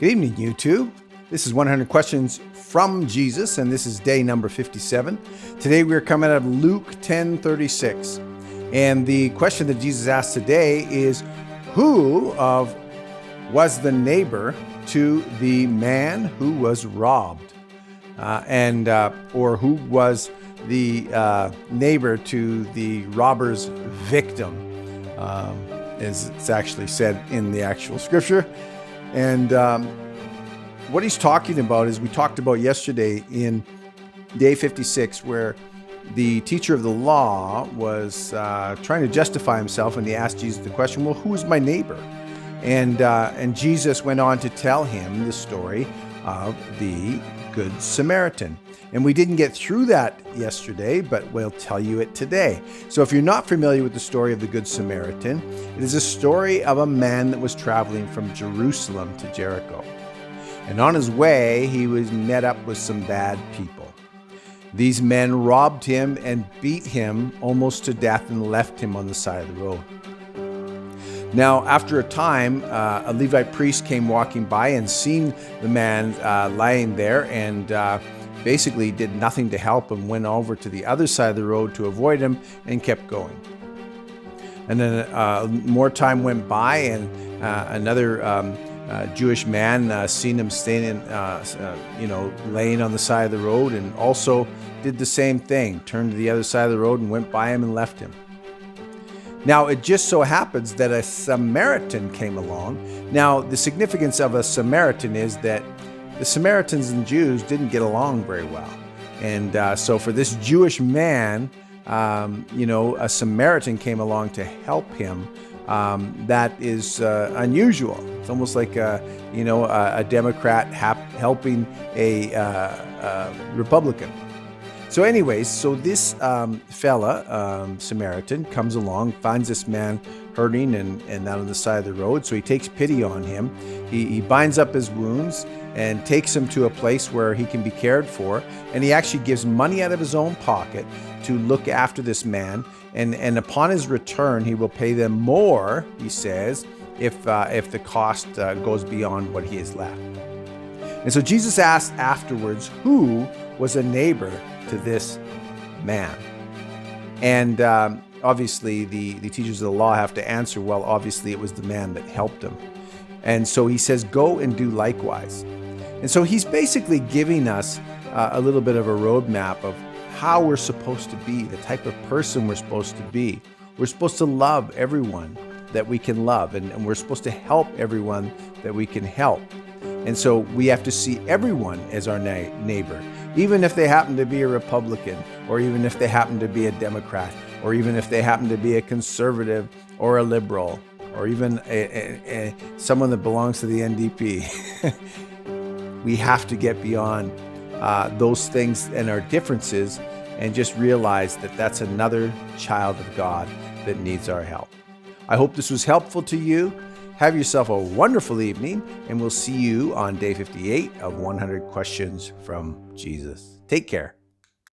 Good evening, YouTube. This is 100 Questions from Jesus, and this is day number 57. Today we are coming out of Luke 10:36. And the question that Jesus asked today is, who was the neighbor to the man who was robbed? Or who was the neighbor to the robber's victim, as it's actually said in the actual scripture. And what he's talking about is we talked about yesterday in day 56, where the teacher of the law was trying to justify himself, and he asked Jesus the question, well, who is my neighbor? And Jesus went on to tell him the story of the Good Samaritan. And we didn't get through that yesterday, but we'll tell you it today. So if you're not familiar with the story of the Good Samaritan, it is a story of a man that was traveling from Jerusalem to Jericho. And on his way, he was met up with some bad people. These men robbed him and beat him almost to death and left him on the side of the road. Now, after a time, a Levite priest came walking by and seen the man lying there, and basically did nothing to help him, went over to the other side of the road to avoid him and kept going. And then more time went by, and another Jewish man seen him standing, laying on the side of the road, and also did the same thing, turned to the other side of the road and went by him and left him. Now, it just so happens that a Samaritan came along. Now, the significance of a Samaritan is that the Samaritans and Jews didn't get along very well. And so for this Jewish man, a Samaritan came along to help him. That is unusual. It's almost like a Democrat helping a Republican. So anyways, this fella, Samaritan, comes along, finds this man hurting and out on the side of the road. So he takes pity on him. He binds up his wounds and takes him to a place where he can be cared for. And he actually gives money out of his own pocket to look after this man. And upon his return, he will pay them more, he says, if the cost goes beyond what he has left. And so Jesus asked afterwards, who was a neighbor to this man? And obviously the teachers of the law have to answer, well, obviously it was the man that helped him. And so he says, go and do likewise. And so he's basically giving us a little bit of a roadmap of how we're supposed to be, the type of person we're supposed to be. We're supposed to love everyone that we can love, and we're supposed to help everyone that we can help. And so we have to see everyone as our neighbor, even if they happen to be a Republican, or even if they happen to be a Democrat, or even if they happen to be a conservative or a liberal, or even someone that belongs to the NDP. We have to get beyond those things and our differences and just realize that that's another child of God that needs our help. I hope this was helpful to you. Have yourself a wonderful evening, and we'll see you on day 58 of 100 Questions from Jesus. Take care.